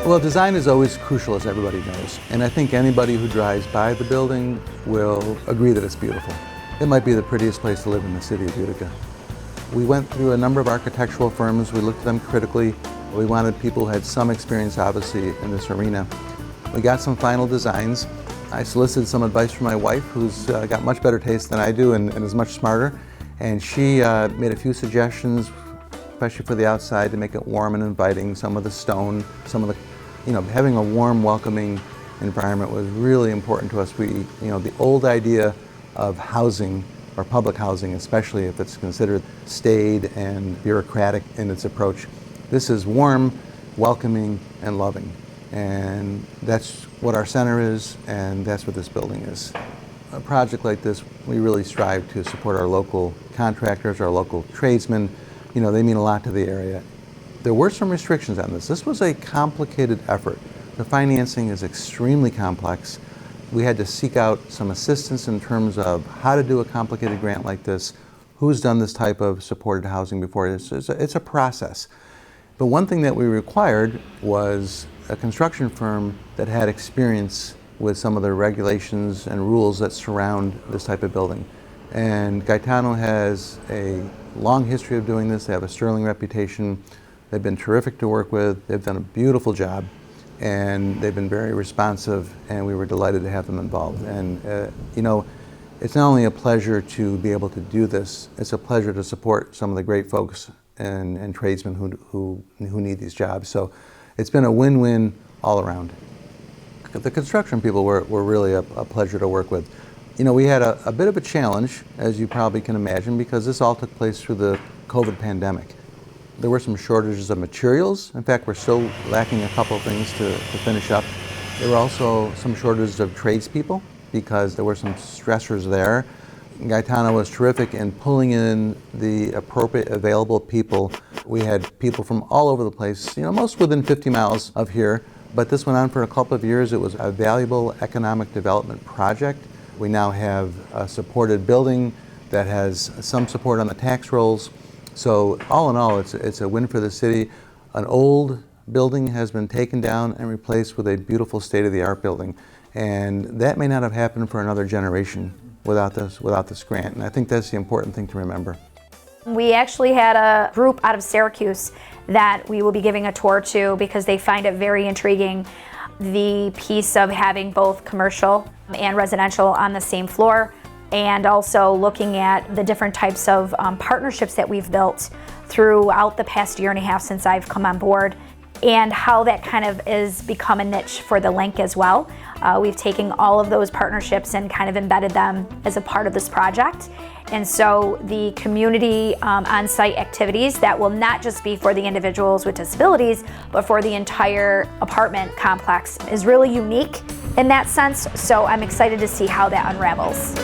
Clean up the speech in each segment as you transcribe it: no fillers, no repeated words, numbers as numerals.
Well, design is always crucial, as everybody knows, and I think anybody who drives by the building will agree that it's beautiful. It might be the prettiest place to live in the city of Utica. We went through a number of architectural firms. We looked at them critically. We wanted people who had some experience, obviously, in this arena. We got some final designs. I solicited some advice from my wife, who's got much better taste than I do and is much smarter, and she made a few suggestions, especially for the outside, to make it warm and inviting. Some of the stone, some of the, having a warm, welcoming environment was really important to us. The old idea of housing, or public housing, especially if it's considered staid and bureaucratic in its approach. This is warm, welcoming, and loving. And that's what our center is, and that's what this building is. A project like this, we really strive to support our local contractors, our local tradesmen. They mean a lot to the area. There were some restrictions on this. This was a complicated effort. The financing is extremely complex. We had to seek out some assistance in terms of how to do a complicated grant like this, who's done this type of supported housing before. It's a process. But one thing that we required was a construction firm that had experience with some of the regulations and rules that surround this type of building. And Gaetano has a long history of doing this. They have a sterling reputation. They've been terrific to work with. They've done a beautiful job, and they've been very responsive, and we were delighted to have them involved. And it's not only a pleasure to be able to do this, it's a pleasure to support some of the great folks and tradesmen who need these jobs. So it's been a win-win all around. The construction people were really a pleasure to work with. We had a bit of a challenge, as you probably can imagine, because this all took place through the COVID pandemic. There were some shortages of materials. In fact, we're still lacking a couple of things to finish up. There were also some shortages of tradespeople because there were some stressors there. Gaetano was terrific in pulling in the appropriate available people. We had people from all over the place, most within 50 miles of here, but this went on for a couple of years. It was a valuable economic development project. We now have a supported building that has some support on the tax rolls. So all in all, it's a win for the city. An old building has been taken down and replaced with a beautiful state-of-the-art building. And that may not have happened for another generation without this grant. And I think that's the important thing to remember. We actually had a group out of Syracuse that we will be giving a tour to because they find it very intriguing, the piece of having both commercial and residential on the same floor, and also looking at the different types of partnerships that we've built throughout the past year and a half since I've come on board, and how that kind of is become a niche for the link as well. We've taken all of those partnerships and kind of embedded them as a part of this project. And so the community on-site activities that will not just be for the individuals with disabilities, but for the entire apartment complex is really unique in that sense. So I'm excited to see how that unravels.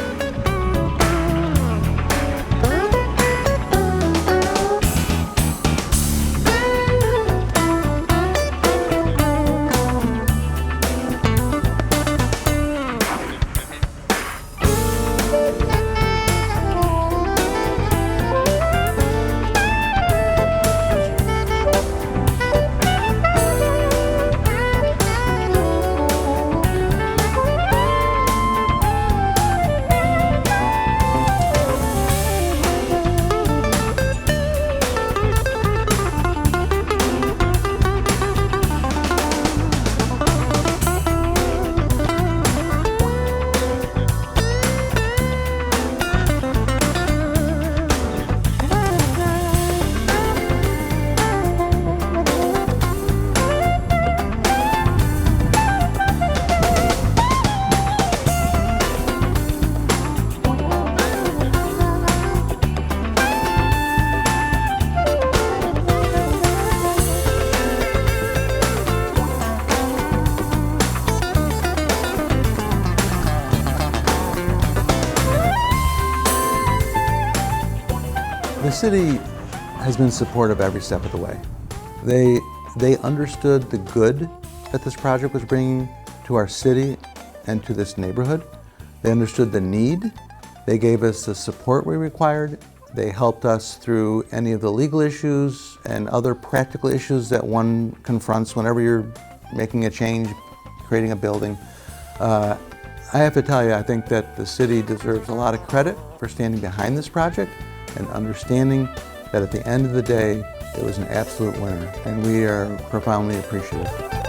The city has been supportive every step of the way. They understood the good that this project was bringing to our city and to this neighborhood. They understood the need. They gave us the support we required. They helped us through any of the legal issues and other practical issues that one confronts whenever you're making a change, creating a building. I have to tell you, I think that the city deserves a lot of credit for standing behind this project and understanding that at the end of the day, it was an absolute winner, and we are profoundly appreciative.